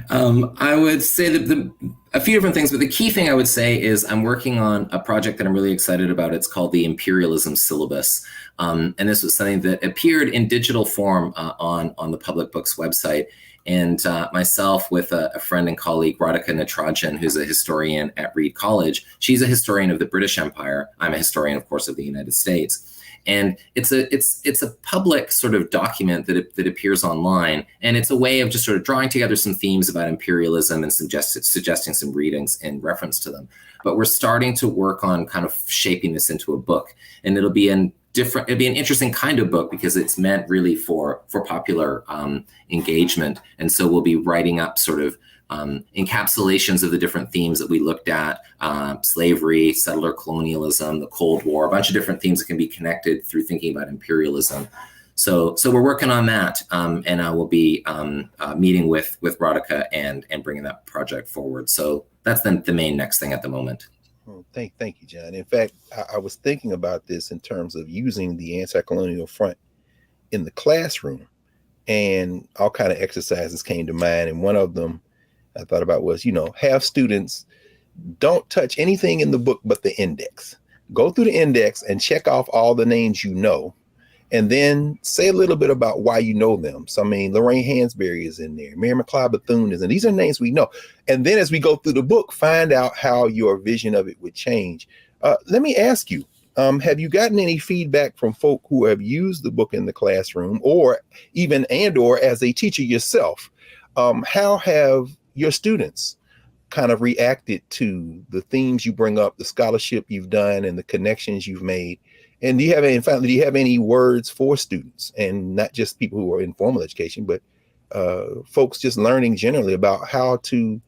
I would say that a few different things, but the key thing I would say is I'm working on a project that I'm really excited about. It's called the Imperialism Syllabus. And this was something that appeared in digital form on the Public Books website. And myself with a friend and colleague, Radhika Natarajan, who's a historian at Reed College. She's a historian of the British Empire. I'm a historian, of course, of the United States. And it's a public sort of document that appears online, and it's a way of just sort of drawing together some themes about imperialism and suggesting some readings in reference to them. But we're starting to work on kind of shaping this into a book, and it'll be an interesting kind of book because it's meant really for popular engagement. And so we'll be writing up sort of encapsulations of the different themes that we looked at, slavery, settler colonialism, the Cold War, a bunch of different themes that can be connected through thinking about imperialism. So we're working on that, and I will be meeting with Radhika and bringing that project forward. So that's the main next thing at the moment. Well, thank you, John. In fact, I was thinking about this in terms of using the Anticolonial Front in the classroom, and all kind of exercises came to mind. And one of them I thought about was, have students don't touch anything in the book but the index. Go through the index and check off all the names you know, and then say a little bit about why you know them. So, I mean, Lorraine Hansberry is in there. Mary McLeod Bethune is in. These are names we know. And then as we go through the book, find out how your vision of it would change. Let me ask you, have you gotten any feedback from folk who have used the book in the classroom or as a teacher yourself? How have your students kind of reacted to the themes you bring up, the scholarship you've done, and the connections you've made? And do you have any words for students, and not just people who are in formal education, but folks just learning generally about how to,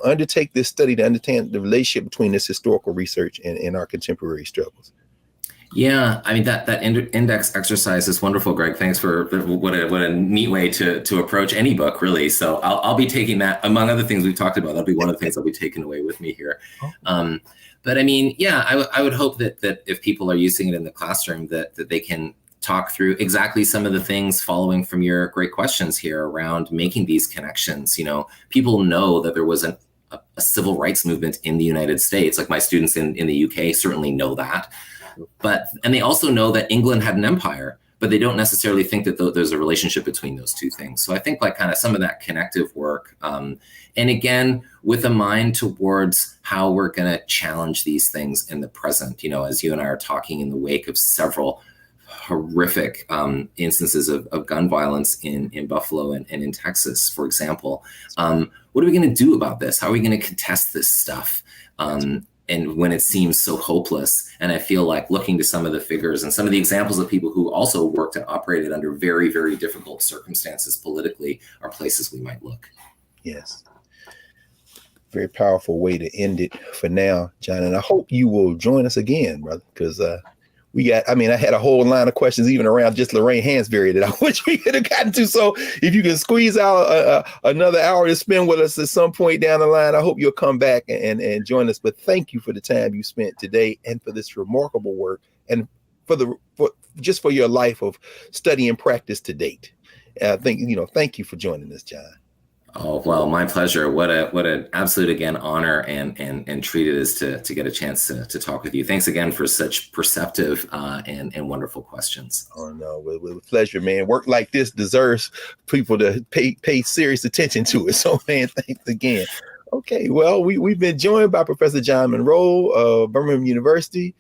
undertake this study to understand the relationship between this historical research and our contemporary struggles? Yeah, I mean, that index exercise is wonderful, Greg. Thanks for what a neat way to approach any book, really. So I'll be taking that, among other things we've talked about. That'll be one of the things I'll be taking away with me here. But I mean, yeah, I would hope that if people are using it in the classroom, that they can talk through exactly some of the things following from your great questions here around making these connections. People know that there was a civil rights movement in the United States. Like my students in the UK certainly know that. And they also know that England had an empire, but they don't necessarily think that there's a relationship between those two things. So I think like kind of some of that connective work, and again, with a mind towards how we're going to challenge these things in the present, as you and I are talking in the wake of several horrific instances of gun violence in Buffalo and in Texas, for example. What are we going to do about this? How are we going to contest this stuff? And when it seems so hopeless. And I feel like looking to some of the figures and some of the examples of people who also worked and operated under very, very difficult circumstances politically are places we might look. Yes. Very powerful way to end it for now, John. And I hope you will join us again, brother, because I had a whole line of questions even around just Lorraine Hansberry that I wish we could have gotten to. So if you can squeeze out another hour to spend with us at some point down the line, I hope you'll come back and join us. But thank you for the time you spent today and for this remarkable work and for your life of study and practice to date. Thank you for joining us, John. Oh, well, my pleasure. What an absolute, again, honor and treat it is to get a chance to talk with you. Thanks again for such perceptive and wonderful questions. Oh, no, with pleasure, man. Work like this deserves people to pay serious attention to it. So, man, thanks again. Okay, well, we've been joined by Professor John Munro of Birmingham University.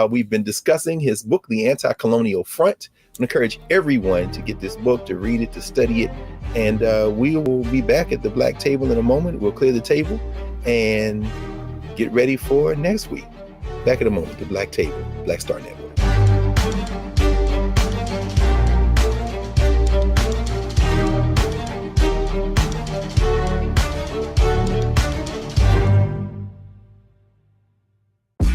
We've been discussing his book, The Anticolonial Front. I encourage everyone to get this book, to read it, to study it. And we will be back at the Black Table in a moment. We'll clear the table and get ready for next week. Back in a moment, the Black Table, Black Star Network.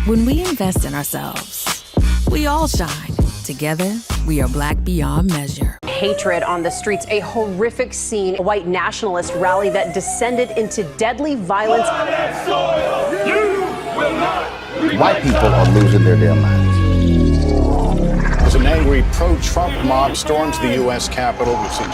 When we invest in ourselves, we all shine. Together, we are Black beyond measure. Hatred on the streets, a horrific scene, a white nationalist rally that descended into deadly violence. White people are losing their damn minds. As an angry pro-Trump mob storms the U.S. Capitol, we've seen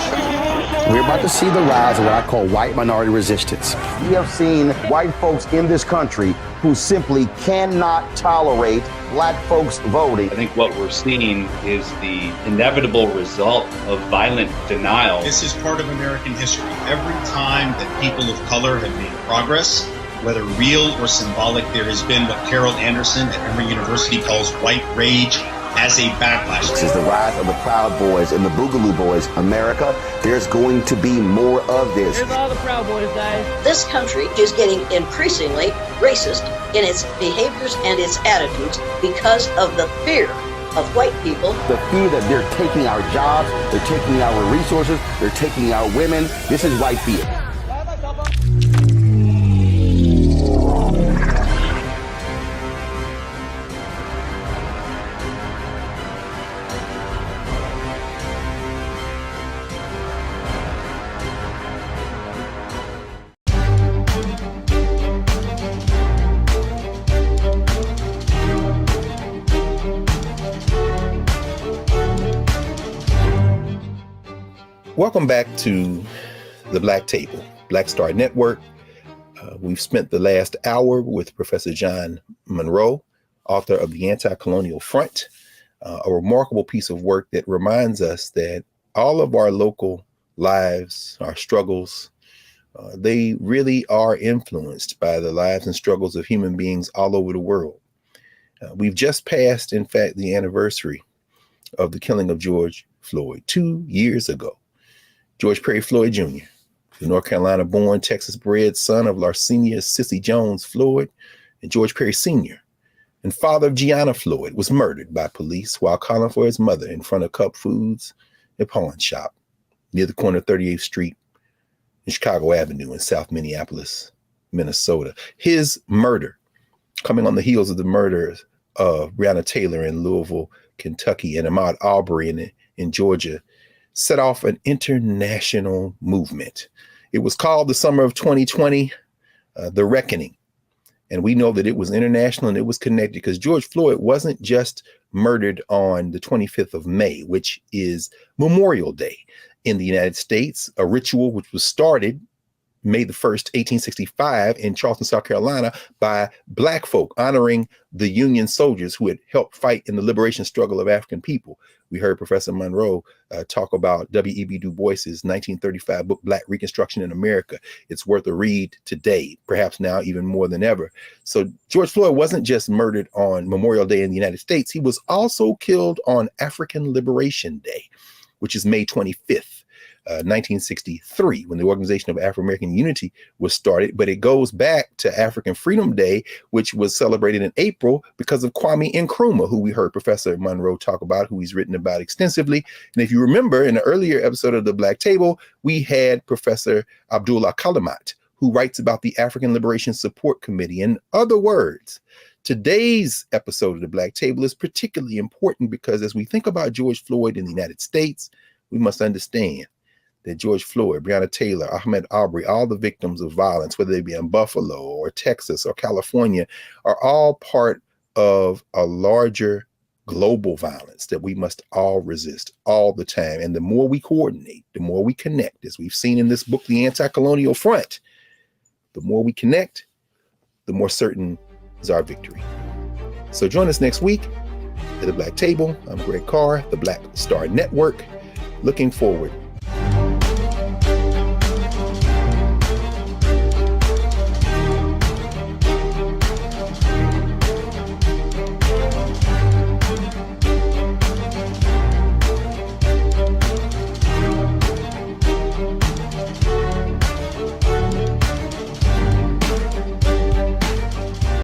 We're about to see the rise of what I call white minority resistance. We have seen white folks in this country who simply cannot tolerate black folks voting. I think what we're seeing is the inevitable result of violent denial. This is part of American history. Every time that people of color have made progress, whether real or symbolic, there has been what Carol Anderson at Emory University calls white rage as a backlash. This is the rise of the Proud Boys and the Boogaloo Boys. America, there's going to be more of this. Here's all the Proud Boys, guys. This country is getting increasingly racist in its behaviors and its attitudes because of the fear of white people. The fear that they're taking our jobs, they're taking our resources, they're taking our women. This is white fear. Welcome back to the Black Table, Black Star Network. We've spent the last hour with Professor John Munro, author of the Anticolonial Front, a remarkable piece of work that reminds us that all of our local lives, our struggles, they really are influenced by the lives and struggles of human beings all over the world. We've just passed, in fact, the anniversary of the killing of George Floyd 2 years ago. George Perry Floyd Jr., the North Carolina-born, Texas-bred son of Larcenia Sissy Jones Floyd and George Perry Sr., and father of Gianna Floyd, was murdered by police while calling for his mother in front of Cup Foods, a pawn shop near the corner of 38th Street and Chicago Avenue in South Minneapolis, Minnesota. His murder, coming on the heels of the murders of Breonna Taylor in Louisville, Kentucky, and Ahmaud Arbery in Georgia, set off an international movement. It was called the summer of 2020, The Reckoning. And we know that it was international and it was connected because George Floyd wasn't just murdered on the 25th of May, which is Memorial Day in the United States, a ritual which was started May the 1st, 1865 in Charleston, South Carolina by Black folk honoring the Union soldiers who had helped fight in the liberation struggle of African people. We heard Professor Munro talk about W.E.B. Du Bois's 1935 book, Black Reconstruction in America. It's worth a read today, perhaps now even more than ever. So George Floyd wasn't just murdered on Memorial Day in the United States. He was also killed on African Liberation Day, which is May 25th. 1963, when the Organization of Afro-American Unity was started, but it goes back to African Freedom Day, which was celebrated in April because of Kwame Nkrumah, who we heard Professor Munro talk about, who he's written about extensively. And if you remember, in the earlier episode of the Black Table, we had Professor Abdullah Kalimat, who writes about the African Liberation Support Committee. In other words, today's episode of the Black Table is particularly important because as we think about George Floyd in the United States, we must understand that George Floyd, Breonna Taylor, Ahmaud Arbery, all the victims of violence, whether they be in Buffalo or Texas or California, are all part of a larger global violence that we must all resist all the time. And the more we coordinate, the more we connect, as we've seen in this book, The Anticolonial Front, the more we connect, the more certain is our victory. So join us next week at the Black Table. I'm Greg Carr, the Black Star Network. Looking forward